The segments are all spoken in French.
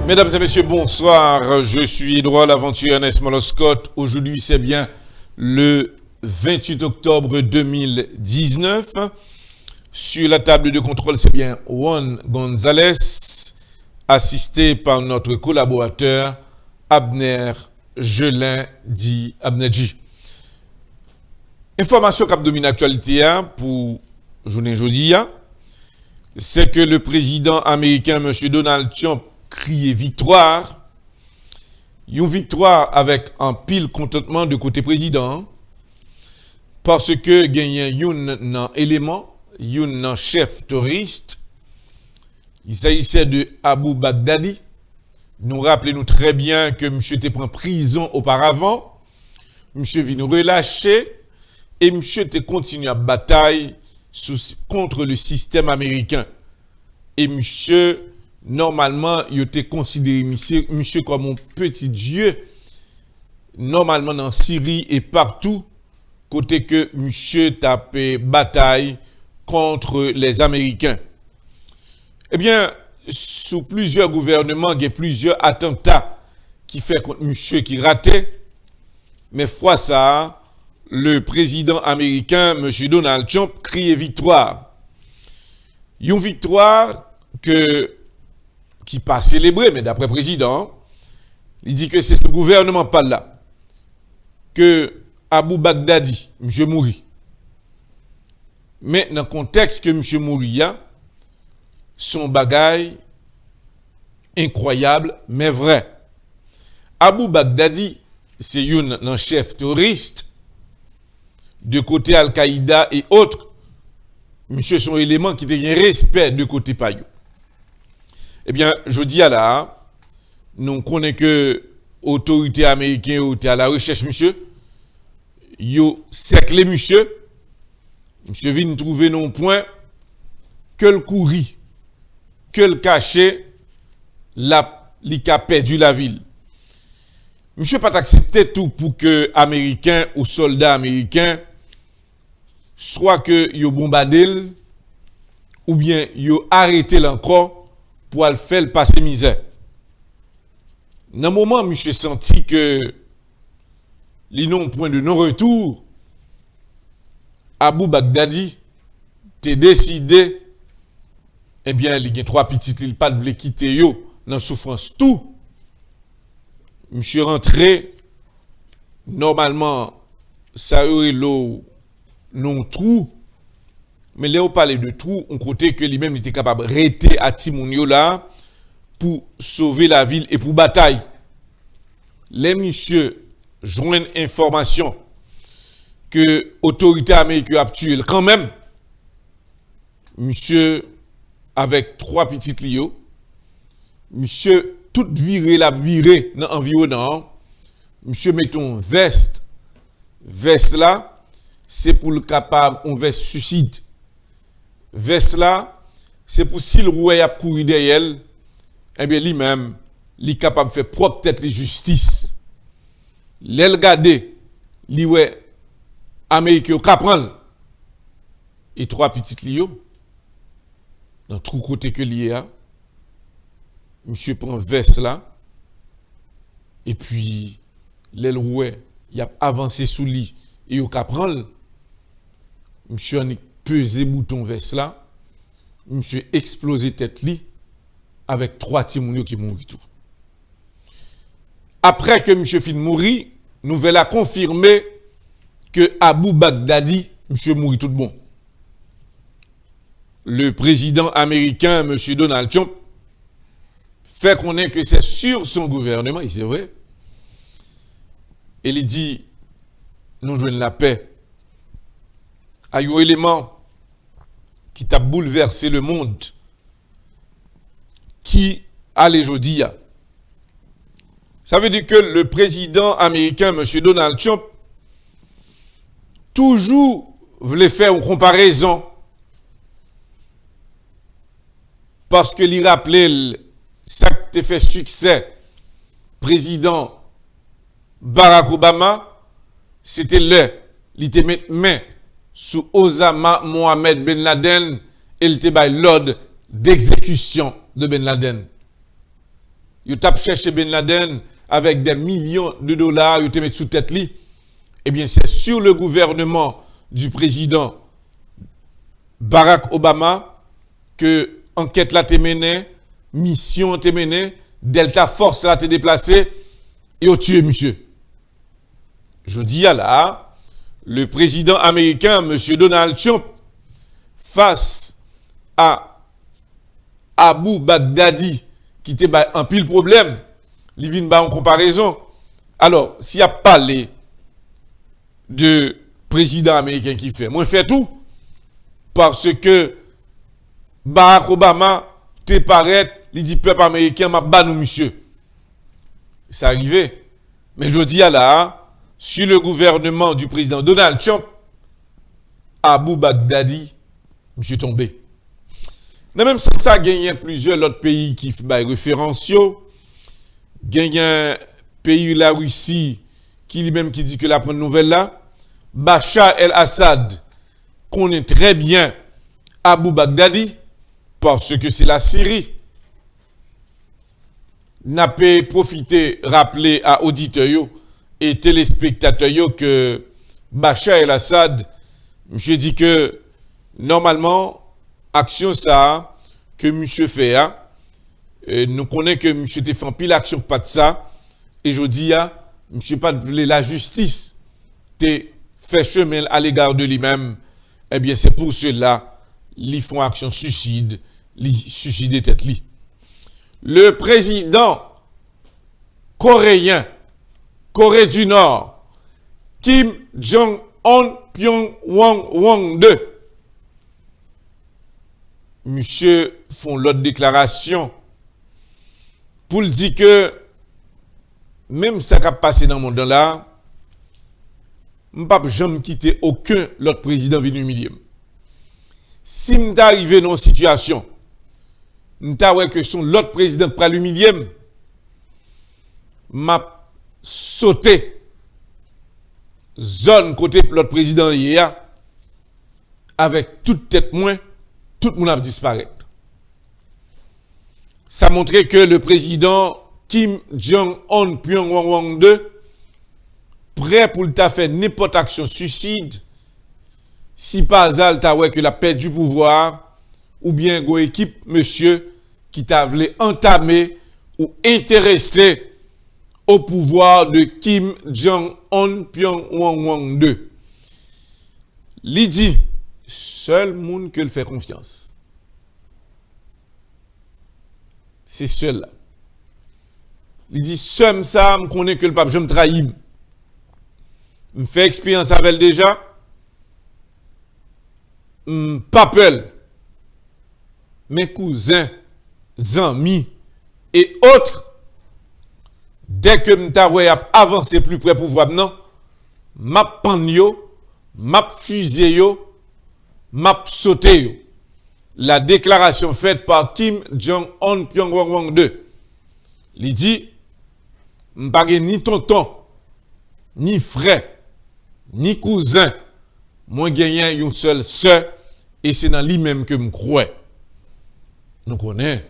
Mesdames et messieurs, bonsoir. Je suis Edouard l'aventurier Ernest Moloscott. Aujourd'hui, c'est bien le 28 octobre 2019. Sur la table de contrôle, c'est bien Juan Gonzalez, assisté par notre collaborateur Abner Gelin, dit Abnedji. Information qui domine l'actualité pour journée jeudi, c'est que le président américain, M. Donald Trump, crier victoire. Une victoire avec un pile contentement de côté président. Parce que gagne un élément, un chef terroriste. Il s'agissait de Abu Baghdadi. Nous rappelons très bien que monsieur était pris en prison auparavant. Monsieur vient relâché. Et monsieur était continué à bataille contre le système américain. Et monsieur normalement, il était considéré monsieur comme un petit dieu. Normalement, dans Syrie et partout, côté que monsieur tapait bataille contre les Américains. Eh bien, sous plusieurs gouvernements, il y a plusieurs attentats qui fait contre monsieur qui ratait. Mais fois ça, le président américain, monsieur Donald Trump, criait victoire. Une victoire qui pas célébré, mais d'après le président, il dit que c'est ce gouvernement pas là, que Abu Baghdadi, M. Mouri. Mais dans le contexte que M. Mouri a, son bagaille incroyable, mais vrai. Abu Baghdadi, c'est un chef terroriste de côté Al-Qaïda et autres. Monsieur son élément qui a un respect de côté Payou. Eh bien, je dis à là, nous connaissons que l'autorité américaine est à la recherche, monsieur. Yo cercle monsieur. Monsieur vient trouver non point que le courri, que le cachet, li a perdu la ville. Monsieur pas accepté tout pour que Américains ou soldats américains soit que yo bombardé ou bien yo arrêté encore pour le faire passer misère. Dans le moment, monsieur senti que li non point de non-retour, Abu Baghdadi t'est décidé, eh bien, il y a trois petites, il pas de quitter yo dans souffrance tout. Monsieur rentré, normalement, ça aurait l'eau non trou. Mais là, on parle de tout, on côté que lui-même était capable de rester à Timounio là pour sauver la ville et pour bataille. Les messieurs joignent information que l'autorité américaine a tué quand même. Monsieur, avec trois petites lios, monsieur, tout viré la viré dans l'environnement. Monsieur, mettons veste. Veste là, c'est pour le capable, on veste suicide. Veste là, c'est pour si le roi a couru derrière elle, eh bien lui-même, il est capable de faire propre tête de justice. L'elle gardé, li ouais, Américain prendre et trois petites lios, dans tout côté que lié a, monsieur prend veste là, et puis, l'elle ouais, il a avancé sous lit, et il a prendre, monsieur en pesé bouton veste là, monsieur explosé tête li avec trois timounio qui mourent tout. Après que monsieur fin mourir, nouvelle a confirmé que Abu Baghdadi, monsieur mourit tout bon. Le président américain, monsieur Donald Trump, fait connaître que c'est sur son gouvernement, et c'est vrai. Et il dit, nous jouons la paix. A un élément qui t'a bouleversé le monde, qui allait aujourd'hui. Ça veut dire que le président américain, M. Donald Trump, toujours voulait faire une comparaison parce que il rappelait ça qui a fait succès, président Barack Obama, c'était il était mis main sous Osama Mohamed Ben Laden et il était by l'ordre d'exécution de Ben Laden. Yo tap cherché Ben Laden avec des millions de dollars, yo te met sous tête li. Eh bien, c'est sur le gouvernement du président Barack Obama que enquête la te menée, mission te menée, Delta Force la te déplacé et au tué monsieur. Je dis à là, le président américain, monsieur Donald Trump, face à Abu Baghdadi, qui te bat un pile problème, il vient en comparaison. Alors, s'il y a parlé de président américain qui fait, moi je fais tout, parce que Barack Obama te paraît, il dit peuple américain m'a banou monsieur. C'est arrivé. Mais je dis à là, sur le gouvernement du président Donald Trump, Abu Baghdadi, monsieur tombé. Mais même si ça gagne plusieurs autres pays qui font référence, gagne un pays la Russie qui lui-même qui dit que la bonne nouvelle là, Bachar el-Assad connaît très bien Abu Baghdadi parce que c'est la Syrie. N'a pas profité rappeler à auditeurs et téléspectateurs que Bachar el-Assad, monsieur dit que normalement action ça que monsieur fait nous connaissons que monsieur te fait pile action pas de ça et je dis monsieur pas la justice te fait chemin à l'égard de lui-même. Eh bien c'est pour cela ils font action suicide, ils suicident tête li. Le président coréen, Corée du Nord, Kim Jong-un Pyongyang 2, monsieur font l'autre déclaration pour dire que même ça qui a passé dans le monde là, je ne peux jamais quitter aucun l'autre président venu humilier. Si je suis arrivé dans une situation, je sais que son l'autre président pour l'humilier, m'a sauté zone côté l'autre président hier avec toute tête moins, tout le monde a disparu. Ça montrait que le président Kim Jong-un Pyongyang 2 prêt pour le faire n'importe action suicide si pas hasard t'a ouais que la paix du pouvoir ou bien go équipe monsieur qui t'a voulu entamer ou intéresser au pouvoir de Kim Jong-un Pyongyang 2. Il dit seul monde que le fait confiance. C'est seul là. Il dit seul ça me connaît que le pape je me trahis. Me fait expérience avec elle déjà. Pas peur. Mes cousins, amis et autres dès que m'ta a avancé plus près pour voir non, m'a pan yo, m'a fusé yo, m'a sauté yo. La déclaration faite par Kim Jong-un Pyongyang 2. Il dit m'pa ni tonton, ni frère, ni cousin, moi gagnant une seule sœur et c'est dans lui-même que me crois. Nous connaissons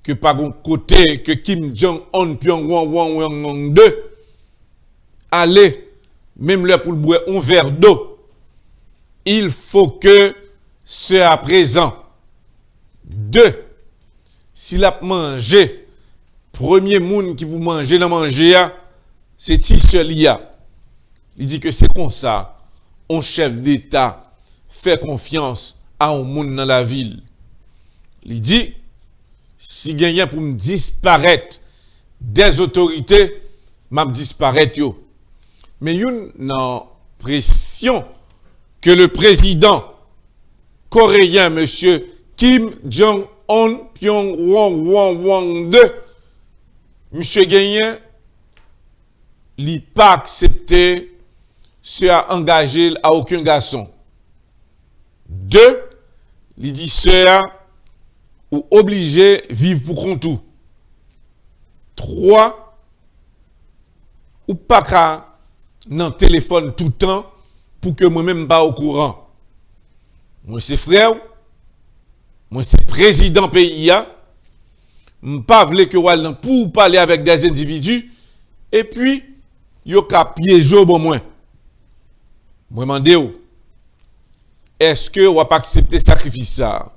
que par un côté que Kim Jong-un Pyongyang 2 allez même là pour le boire un verre d'eau, il faut que c'est à présent deux s'il a mangé premier monde qui vous mangez dans manger c'est Tisselia. Il dit que c'est comme ça un chef d'État fait confiance à un monde dans la ville. Il dit si gagnant pour me disparaître des autorités, m'a disparaître yo. Mais une pression que le président coréen monsieur Kim Jong-un Pyongyang 2 monsieur gagné il pas accepté se a engagé à aucun garçon. Deux, il dit sœur ou obligé vivre pour compte tout. Trois, ou pas qu'à dans téléphone tout le temps pour que moi-même pas au courant. Moi c'est frère, moi c'est président pays, m'pas vle que wal pour parler avec des individus et puis yo ka piéger bon moins. Moi mandé ou est-ce que ou pas accepter sacrifice ça?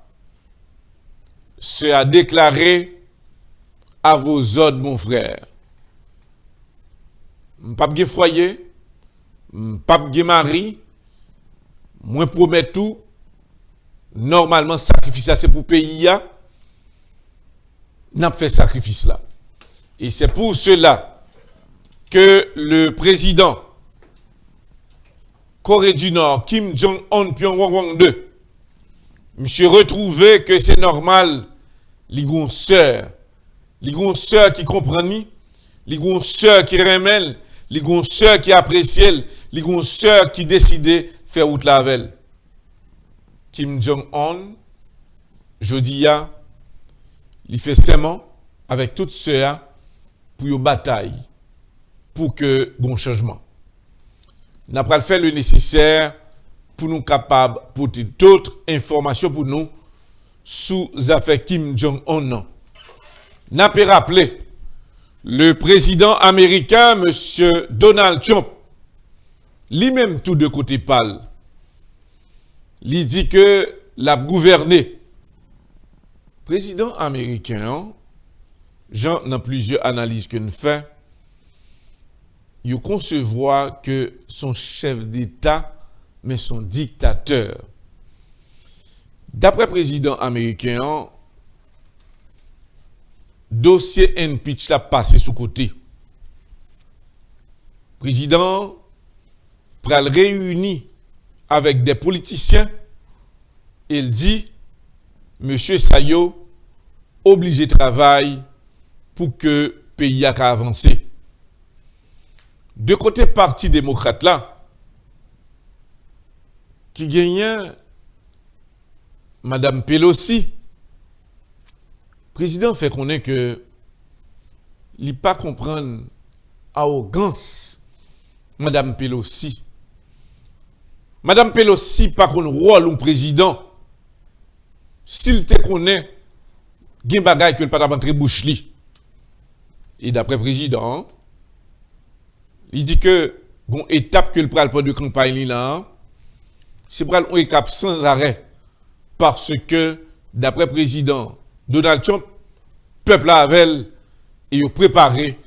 C'est à déclarer à vos ordres mon frère. M'pas gen foyer, m'pas gen mari, moi promets tout. Normalement sacrifice ça c'est pour pays ya. N'a fait sacrifice là. Et c'est pour cela que le président Corée du Nord, Kim Jong-un Pyongyang 2, monsieur retrouvé que c'est normal, les gon sœur qui comprend ni, les gon sœur qui remèle, les gon sœur qui apprécie, les gon sœur qui décide faire route la veille. Kim Jong-un, jodi a, il fait serment avec toute ceux pour une bataille, pour que bon changement. N'a pas fait le nécessaire pour nous capables porter d'autres informations pour nous sous affaire Kim Jong-un. N'a pas rappelé le président américain, monsieur Donald Trump, lui-même tout de côté pâle, il dit que l'a gouverné. Président américain, Jean, dans plusieurs analyses que nous faisons, il concevoir que son chef d'État, mais son dictateur. D'après le président américain, dossier impeach l'a passé sous côté. Président pral réuni avec des politiciens, il dit monsieur Sayo obligé de travailler pour que le pays a avancé. De côté parti démocrate là, qui gagne Madame Pelosi, président fait connaître que il pas comprendre arrogance Madame Pelosi. Madame Pelosi pas qu'on rôle un président. S'il te connaît, gen bagay que le pas rentrer bouche li. Et d'après président, il dit que bon étape que le pral de campagne là, c'est pral une étape sans arrêt parce que d'après président Donald Trump, peuple avec et yo préparé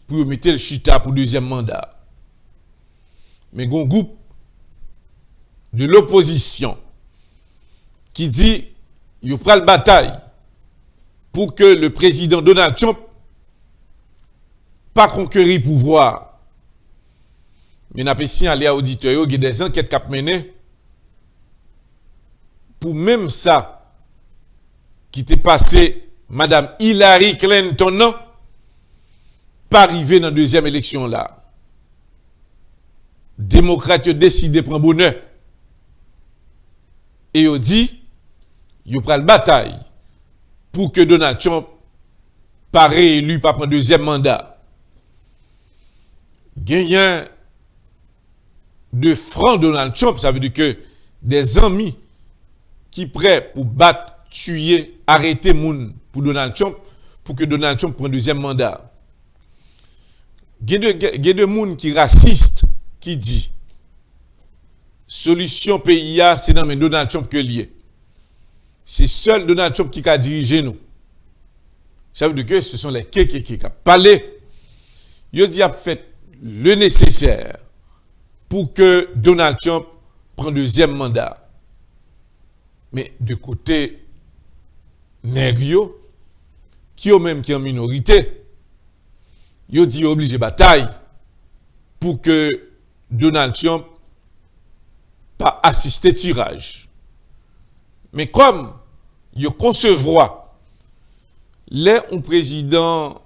pour mettre le chita pour deuxième mandat. Mais gon groupe de l'opposition qui dit yo pral bataille pour que le président Donald Trump pas conquérir pouvoir. Mais n'a pas si aller à auditeur, il y a des enquêtes qui menées pour même ça qui t'est passé Madame Hillary Clinton non pas arriver dans la deuxième élection là. Démocrates décidé de prendre bonheur. Et ils dit ils prennent la bataille pour que Donald Trump pas réélu pas prendre deuxième mandat. Gagnant de franc Donald Trump, ça veut dire que des amis qui prêts pour battre, tuer, arrêter moun pour Donald Trump, pour que Donald Trump prenne deuxième mandat. Il y a des moun qui raciste qui dit solution pays c'est dans Donald Trump que lié. C'est seul Donald Trump qui a dirigé nous. Ça veut dire que ce sont les qui a parlé. Il dit a fait le nécessaire pour que Donald Trump prenne deuxième mandat. Mais de côté nègre qui est même qui est en minorité, il dit obligé bataille pour que Donald Trump pas assister tirage. Mais comme il concevoir les un président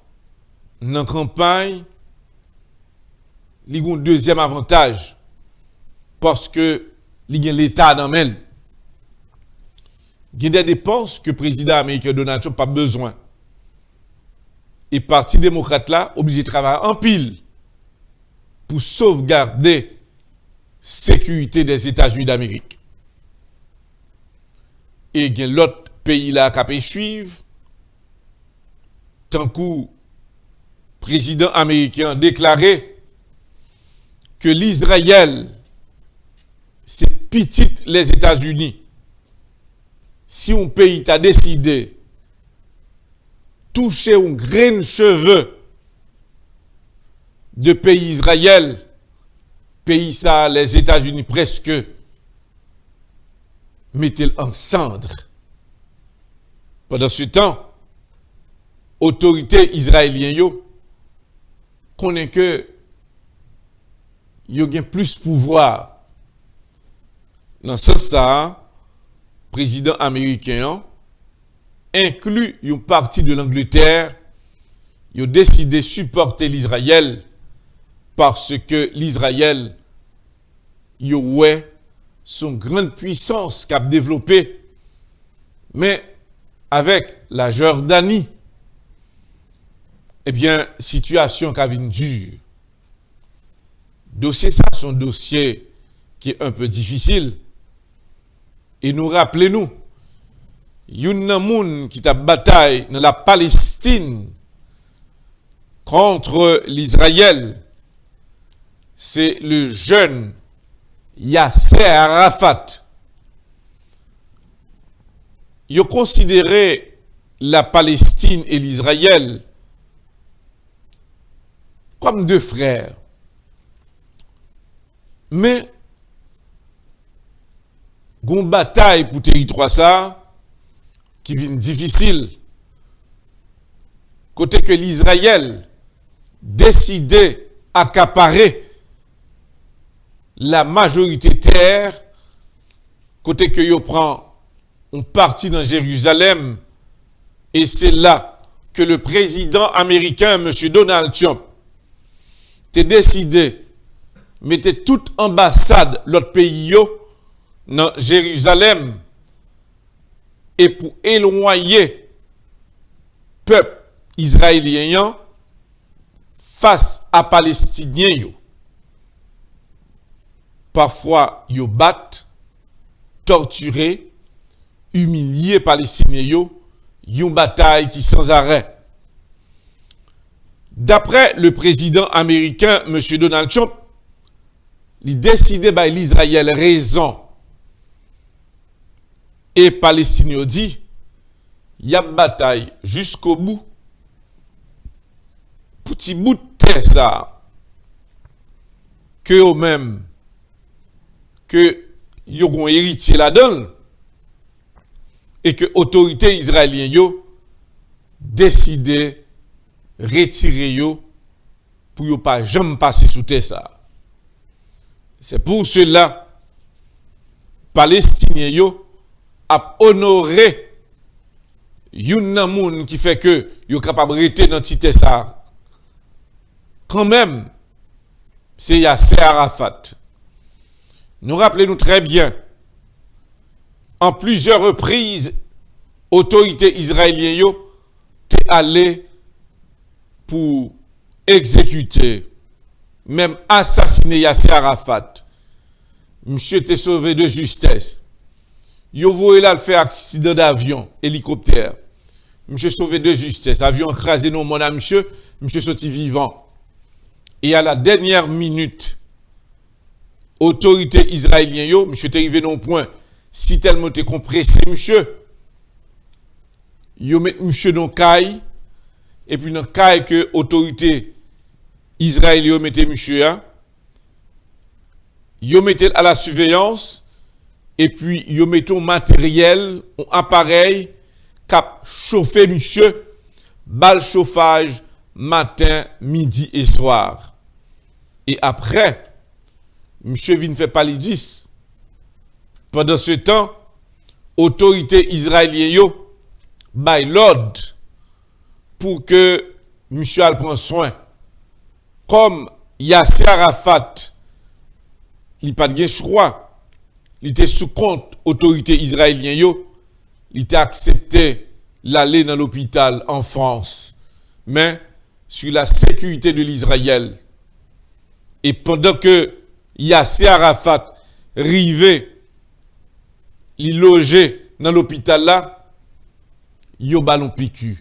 dans campagne, il a un deuxième avantage parce que il y a l'État dans le il y a des dépenses que le président américain Donald Trump n'a pas besoin. Et le Parti démocrate là, obligé de travailler en pile pour sauvegarder la sécurité des États-Unis d'Amérique. Et il y a l'autre pays là qui peut suivre, tant que président américain déclaré que l'Israël, c'est petite les États-Unis. Si un pays t'a décidé toucher un grain de cheveux de pays Israël, pays ça, les États-Unis presque mettez-le en cendres. Pendant ce temps, autorité israélienne yo connaît que yo gain plus pouvoir. Dans ce sens, président américain inclut une partie de l'Angleterre, il a décidé de supporter l'Israël parce que l'Israël il a son grande puissance qu'a développée, mais avec la Jordanie, eh bien, situation qui a une dure. Dossier ça, son dossier qui est un peu difficile. Et nous rappelez-nous, yon moun qui t'a bataille dans la Palestine contre l'Israël, c'est le jeune Yasser Arafat. Il a considéré la Palestine et l'Israël comme deux frères. Mais, gon bataille pour territoire ça, qui vient difficile. Côté que l'Israël décidait accaparer la majorité terre, côté que yo prend une partie dans Jérusalem, et c'est là que le président américain, M. Donald Trump, a décidé mettre toute ambassade l'autre pays yo dans Jérusalem et pour éloigner peuple israélien face à Palestiniens yo. Parfois yo battent, torturé, humilié Palestiniens yo, une bataille qui sans arrêt. D'après le président américain M. Donald Trump, il décidé par l'Israël raison. Et Palestiniens dit, il y a bataille jusqu'au bout. Petit bout de terre ça, que eux-mêmes, que ils ont héritier là-dedans, et que l'autorité israélienne yo décidé retirer yo pour yo pas jamais passer sous terre ça. C'est pour cela Palestiniens yo a honoré yon moun qui fait que yo capable rester dans tite ça. Quand même c'est Yasser Arafat. Nous rappelons-nous très bien, en plusieurs reprises, autorités israéliennes yo t'es allé pour exécuter, même assassiner Yasser Arafat. Monsieur t'es sauvé de justesse. Yo voyez là le faire accident d'avion, hélicoptère. Monsieur sauvé de justesse, avion écrasé non mon monsieur sorti vivant. Et à la dernière minute, autorité israélienne yo, monsieur t'est arrivé non point, si tellement t'es compressé monsieur, yo met monsieur dans caille, et puis dans caille que autorité israélienne mette monsieur hein, yo mette à la surveillance, et puis yo mette un matériel, un appareil cap chauffer monsieur, balle chauffage matin, midi et soir. Et après monsieur vient faire palidis. Pendant ce temps, autorité israélienne yo bail l'ordre pour que monsieur al prend soin. Comme Yasser Arafat, il pas de choix, il était sous compte autorité israélienne yo, il était accepté l'aller dans l'hôpital en France, mais sur la sécurité de l'Israël. Et pendant que Yasser Arafat rivé, il logé dans l'hôpital là, yo ballon piqûre.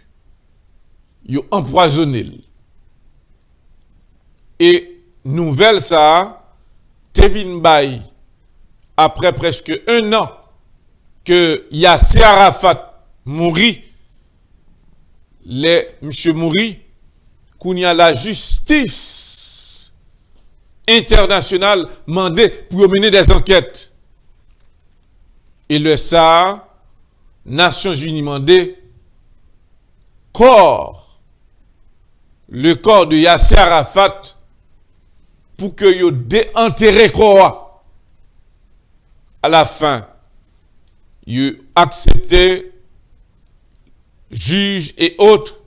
yo empoisonné. Et nouvelle ça, Tevin Bay, après presque un an que Yasser Arafat mourit, monsieur mourit, qu'on y a la justice internationale mandé pour mener des enquêtes. Et le SA, Nations Unies mandé, le corps de Yasser Arafat pour que yo déenterré quoi. À la fin, yo accepté juge et autres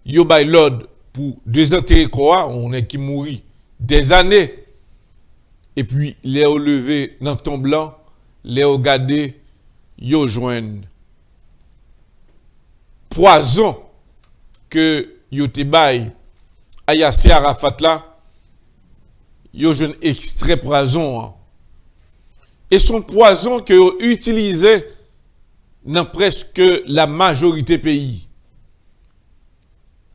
yo bay l'ordre pour désenterrer quoi, on est qui mourit des années. Et puis les au levé dans ton blanc, les au gardé yo joignent poison que yo te bay à Yasser Arafat là, yo joignent extrait poison. Hein. Et son poison que yo utilisé dans presque la majorité pays.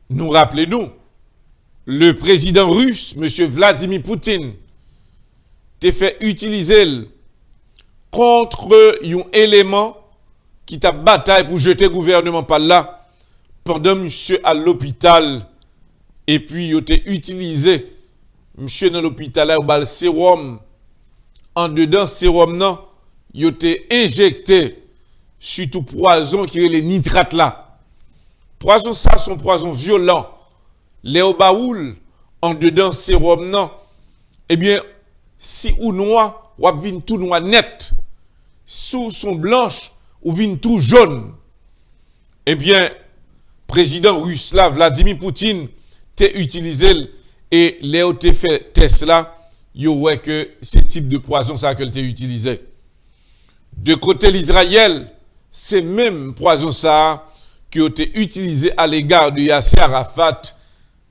Nous rappelons-nous, le président russe, M. Vladimir Poutine, t'a fait utiliser contre un élément qui t'a bataille pour jeter le gouvernement par là, pendant monsieur à l'hôpital, et puis il a utilisé monsieur dans l'hôpital là, au sérum, en dedans sérum non, il a injecté surtout poison qui est les nitrates là. Poison ça, son poison violent. Léo baoul, en dedans sérum non. Eh bien, si ou noir, ou vin tout noir net. Sous son blanche, ou vin tout jaune. Eh bien, président russe là, Vladimir Poutine, t'a utilisé et Léo t'a fait test là, yo ouais que ce type de poison ça qu'elle t'a utilisé. De côté l'Israël, c'est même poison ça qui a été utilisé à l'égard de Yasser Arafat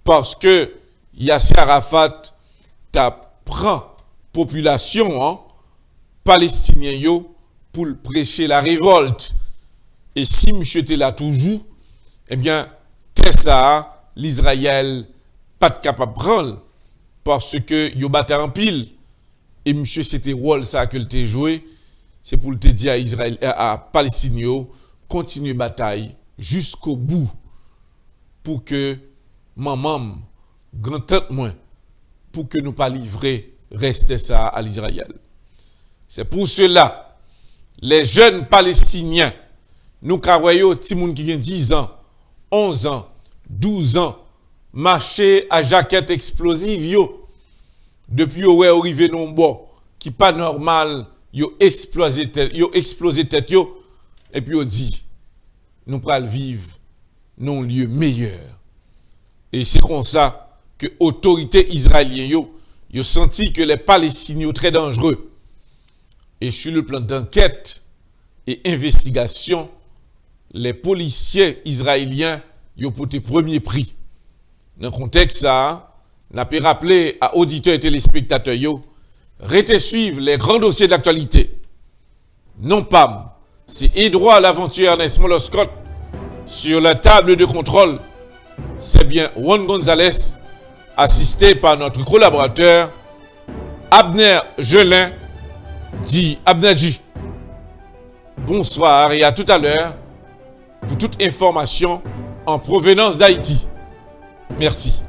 parce que Yasser Arafat prend population hein, palestinien yo pour prêcher la révolte. Et si monsieur était là toujours, eh bien, c'est ça, l'Israël pas de capable de prendre parce que yo battait en pile. Et monsieur c'était rôle ça que t'ai joué, c'est pour te dire à Israël, à Palestine, continuer bataille jusqu'au bout pour que maman, grand-tante moins, pour que nous pas livrer, rester ça à l'Israël. C'est pour cela, les jeunes Palestiniens, nous croyons ti moun qui ont 10 ans, 11 ans, 12 ans, marcher à jaquette explosive yo, depuis yo arrivé non bon, qui pas normal, yo explosé tête yo, et puis on dit, nous pral vivre non lieu meilleur. Et c'est comme ça que autorités israéliennes yo senti que les Palestiniens sont très dangereux. Et sur le plan d'enquête et investigation, les policiers israéliens yo porté premier prix. Dans le contexte ça, n'a pas rappelé à auditeurs et téléspectateurs yo, restez suivre les grands dossiers de l'actualité. Non pas, c'est Edouard l'aventure Ernest Moloscott sur la table de contrôle. C'est bien Juan Gonzalez, assisté par notre collaborateur Abner Gelin, dit Abnadji. Bonsoir et à tout à l'heure pour toute information en provenance d'Haïti. Merci.